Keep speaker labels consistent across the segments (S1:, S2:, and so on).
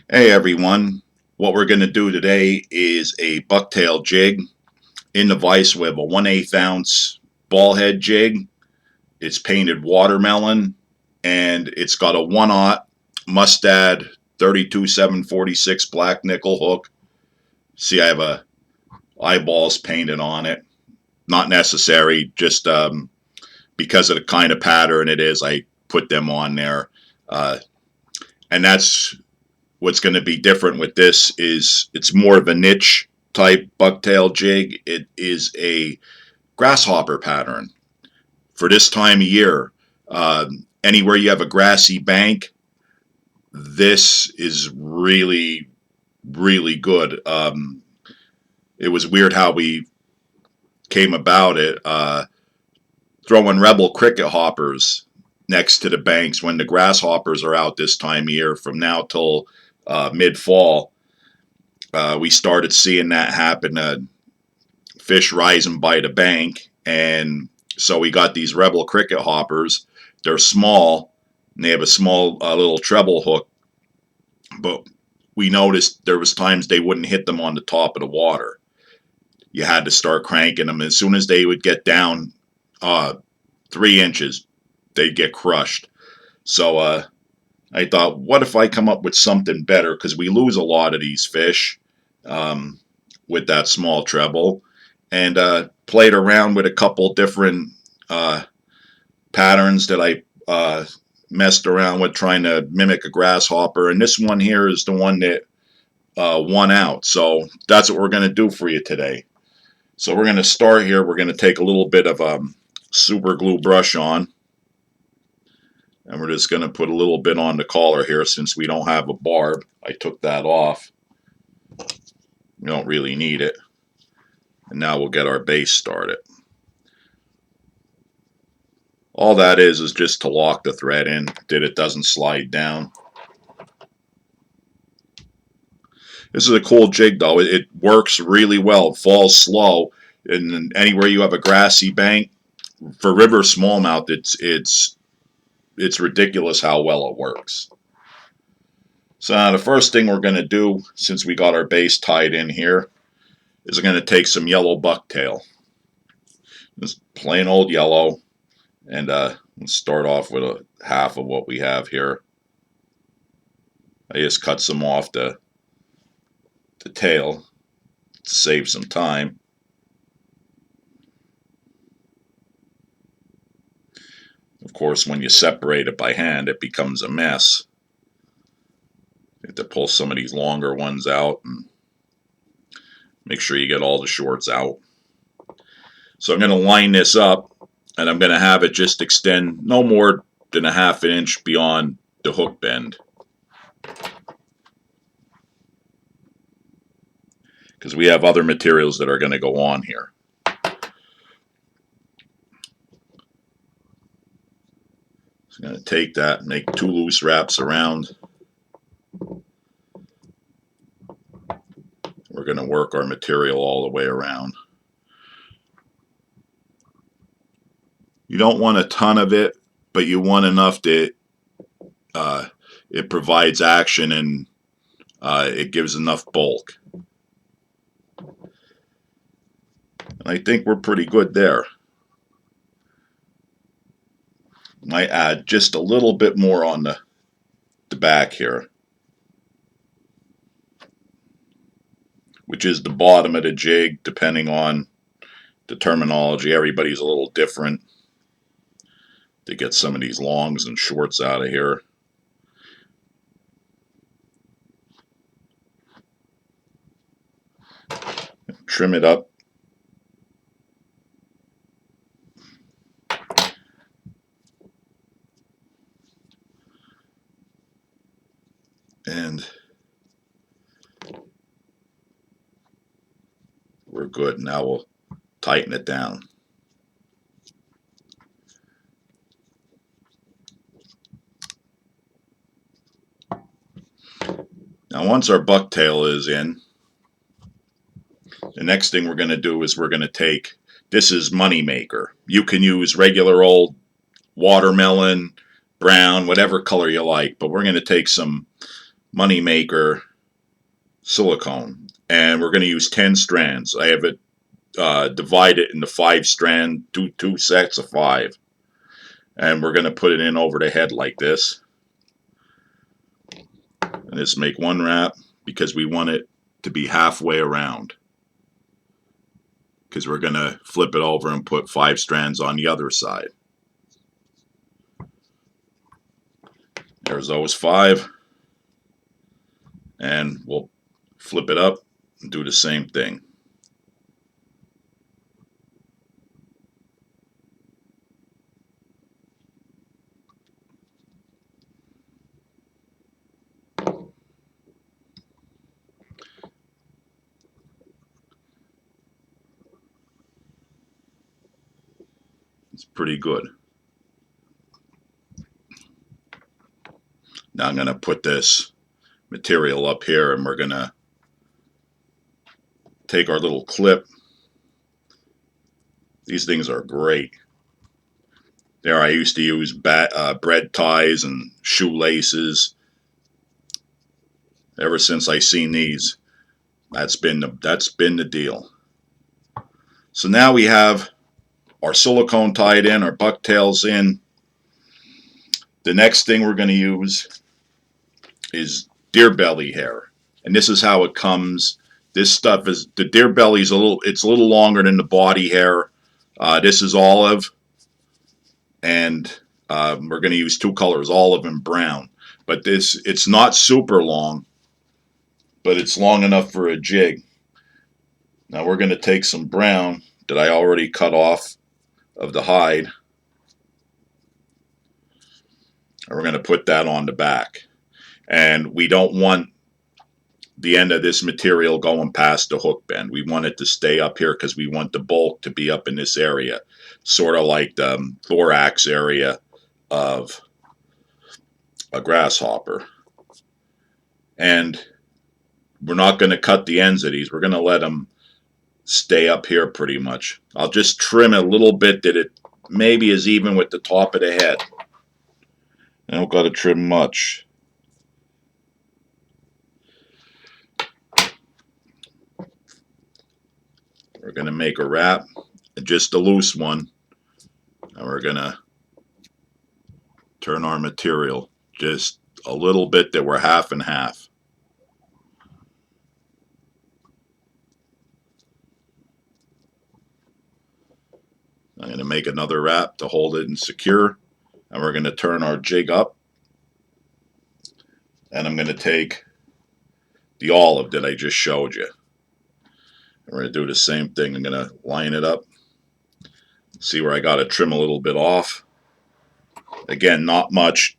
S1: Hey everyone, what we're going to do today is a bucktail jig in the vise. We have a 1/8 ounce ball head jig. It's painted watermelon and it's got a 1/0 Mustad 32-746 black nickel hook. See, I have eyeballs painted on it. Not necessary, just because of the kind of pattern it is, I put them on there. Uh, and that's what's going to be different with this is it's more of a niche type bucktail jig. It is a grasshopper pattern for this time of year. Anywhere you have a grassy bank, this is really, really good. It was weird how we came about it. Throwing rebel cricket hoppers next to the banks when the grasshoppers are out this time of year from now till mid-fall. We started seeing that happen. Fish rise and bite a bank, and so we got these rebel cricket hoppers. They're small, and they have a small little treble hook, but we noticed there was times they wouldn't hit them on the top of the water. You had to start cranking them. As soon as they would get down 3 inches, they'd get crushed. So I thought, what if I come up with something better? Because we lose a lot of these fish with that small treble. And played around with a couple different patterns that I messed around with trying to mimic a grasshopper. And this one here is the one that won out. So that's what we're going to do for you today. So we're going to start here. We're going to take a little bit of super glue brush on. And we're just going to put a little bit on the collar here since we don't have a barb. I took that off. You don't really need it. And now we'll get our base started. All that is just to lock the thread in that it doesn't slide down. This is a cool jig though. It works really well. It falls slow. And anywhere you have a grassy bank, for river smallmouth, it's ridiculous how well it works. So now the first thing we're going to do, since we got our base tied in here, is we're going to take some yellow bucktail. Just plain old yellow. And let's start off with a half of what we have here. I just cut some off the tail to save some time. Of course, when you separate it by hand, it becomes a mess. You have to pull some of these longer ones out and make sure you get all the shorts out. So I'm going to line this up, and I'm going to have it just extend no more than a ½ inch beyond the hook bend. Because we have other materials that are going to go on here. So I'm going to take that and make 2 loose wraps around. We're going to work our material all the way around. You don't want a ton of it, but you want enough that it provides action and it gives enough bulk. And I think we're pretty good there. Might add just a little bit more on the back here, which is the bottom of the jig, depending on the terminology. Everybody's a little different. To get some of these longs and shorts out of here. Trim it up. And we're good. Now we'll tighten it down. Now once our bucktail is in, the next thing we're going to do is we're going to take, this is Moneymaker. You can use regular old watermelon, brown, whatever color you like, but we're going to take some Moneymaker silicone, and we're going to use 10 strands. I have it divided into 5 strands, two sets of 5, and we're going to put it in over the head like this, and just make one wrap because we want it to be halfway around, because we're going to flip it over and put 5 strands on the other side. There's those 5, and we'll flip it up and do the same thing. It's pretty good. Now I'm going to put this material up here, and we're going to take our little clip. These things are great. There, I used to use bread ties and shoelaces. Ever since I seen these, that's been the deal. So now we have our silicone tied in, our bucktails in. The next thing we're going to use is deer belly hair, and this is how it comes. This stuff is, the deer belly is it's a little longer than the body hair. This is olive, and we're going to use 2 colors, olive and brown. But it's not super long, but it's long enough for a jig. Now we're going to take some brown that I already cut off of the hide, and we're going to put that on the back. And we don't want the end of this material going past the hook bend. We want it to stay up here because we want the bulk to be up in this area, sort of like the thorax area of a grasshopper. And we're not going to cut the ends of these. We're going to let them stay up here pretty much. I'll just trim a little bit that it maybe is even with the top of the head. I don't got to trim much. We're going to make a wrap, just a loose one, and we're going to turn our material just a little bit that we're half and half. I'm going to make another wrap to hold it and secure, and we're going to turn our jig up, and I'm going to take the olive that I just showed you. And we're going to do the same thing. I'm going to line it up, see where I got to trim a little bit off. Again, not much.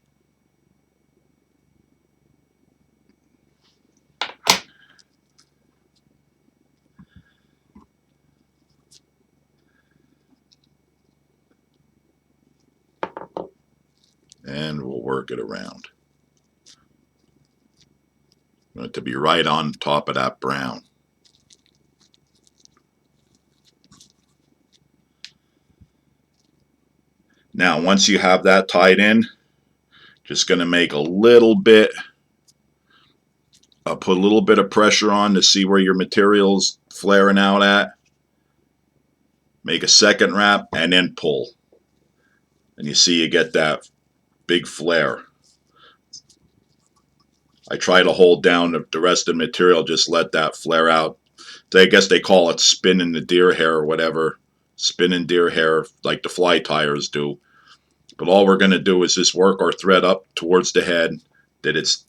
S1: And we'll work it around. I want it to be right on top of that brown. Now, once you have that tied in, just going to make a little bit, put a little bit of pressure on to see where your material's flaring out at. Make a second wrap and then pull. And you see you get that big flare. I try to hold down the rest of the material, just let that flare out. I guess they call it spinning the deer hair or whatever. Spinning deer hair like the fly tires do. But all we're going to do is just work our thread up towards the head that it's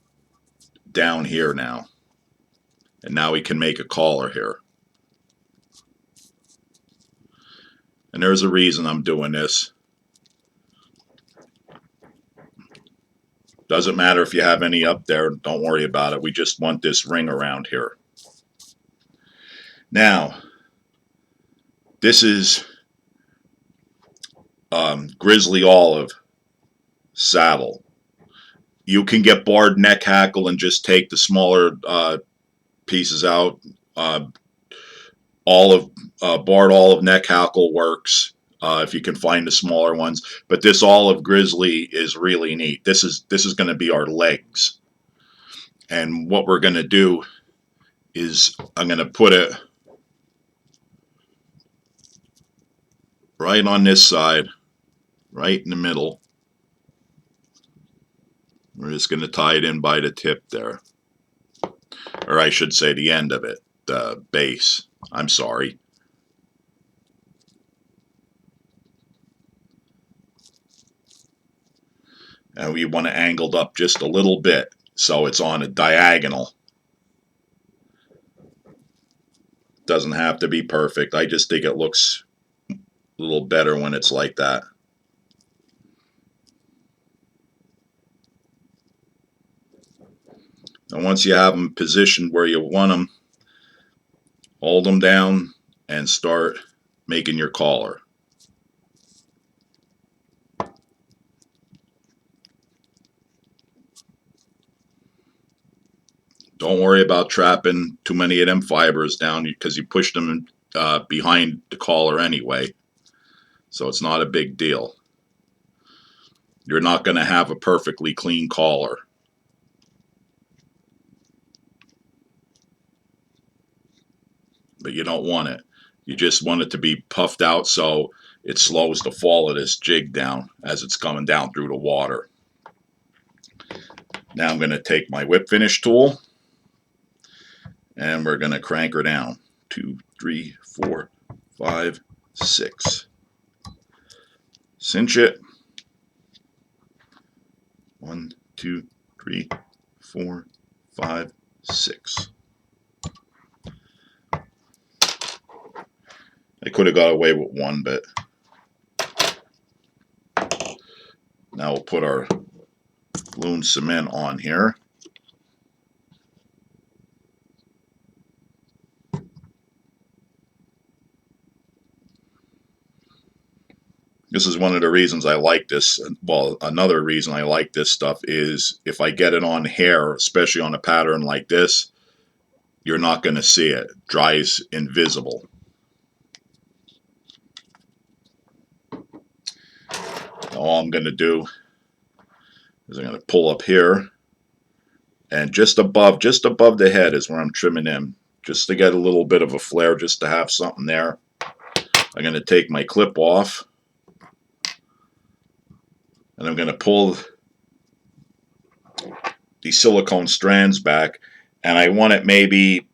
S1: down here now. And now we can make a collar here. And there's a reason I'm doing this. Doesn't matter if you have any up there, don't worry about it. We just want this ring around here. Now, this is grizzly olive saddle. You can get barred neck hackle and just take the smaller pieces out. Barred olive neck hackle works if you can find the smaller ones. But this olive grizzly is really neat. This is going to be our legs. And what we're going to do is I'm going to put it right on this side, right in the middle. We're just going to tie it in by the tip there. Or I should say the end of it, the base. I'm sorry. And we want it angled up just a little bit so it's on a diagonal. Doesn't have to be perfect. I just think it looks a little better when it's like that. And once you have them positioned where you want them, hold them down and start making your collar. Don't worry about trapping too many of them fibers down because you push them behind the collar anyway. So it's not a big deal. You're not going to have a perfectly clean collar. But you don't want it. You just want it to be puffed out so it slows the fall of this jig down as it's coming down through the water. Now I'm going to take my whip finish tool and we're going to crank her down. 2, 3, 4, 5, 6. Cinch it. 1, 2, 3, 4, 5, 6. I could have got away with one, but now we'll put our loon cement on here. This is one of the reasons I like this. Well, another reason I like this stuff is if I get it on hair, especially on a pattern like this, you're not going to see it. It dries invisible. All I'm going to do is I'm going to pull up here, and just above the head is where I'm trimming in, just to get a little bit of a flare, just to have something there. I'm going to take my clip off, and I'm going to pull the silicone strands back, and I want it maybe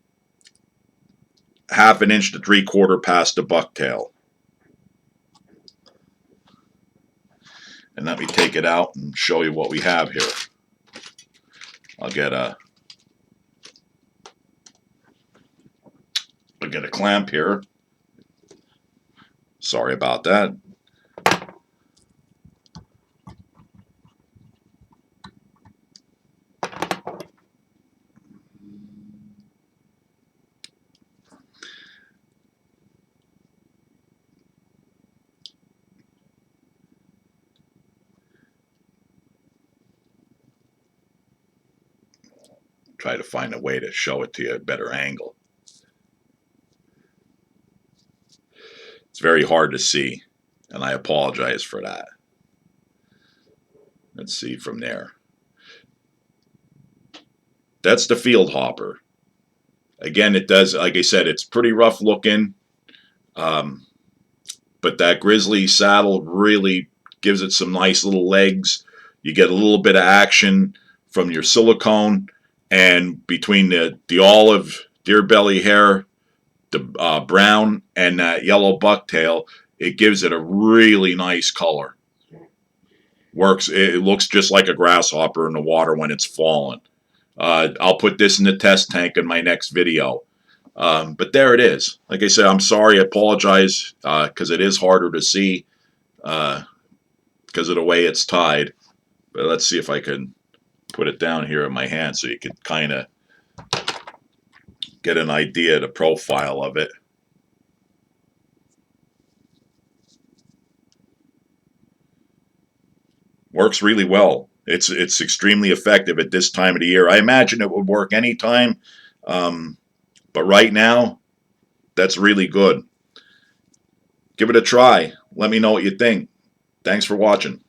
S1: 1/2 inch to 3/4 past the bucktail. And let me take it out and show you what we have here. I'll get a clamp here. Sorry about that. Try to find a way to show it to you at a better angle. It's very hard to see, and I apologize for that. Let's see from there. That's the field hopper. Again, it does, like I said, it's pretty rough looking, but that grizzly saddle really gives it some nice little legs. You get a little bit of action from your silicone, and between the olive deer belly hair, the brown, and that yellow bucktail, it gives it a really nice color. Works. It looks just like a grasshopper in the water when it's fallen. I'll put this in the test tank in my next video. But there it is. Like I said, I'm sorry. I apologize because it is harder to see because of the way it's tied. But let's see if I can put it down here in my hand so you could kind of get an idea of the profile of it. Works really well. It's extremely effective at this time of the year. I imagine it would work anytime, but right now, that's really good. Give it a try. Let me know what you think. Thanks for watching.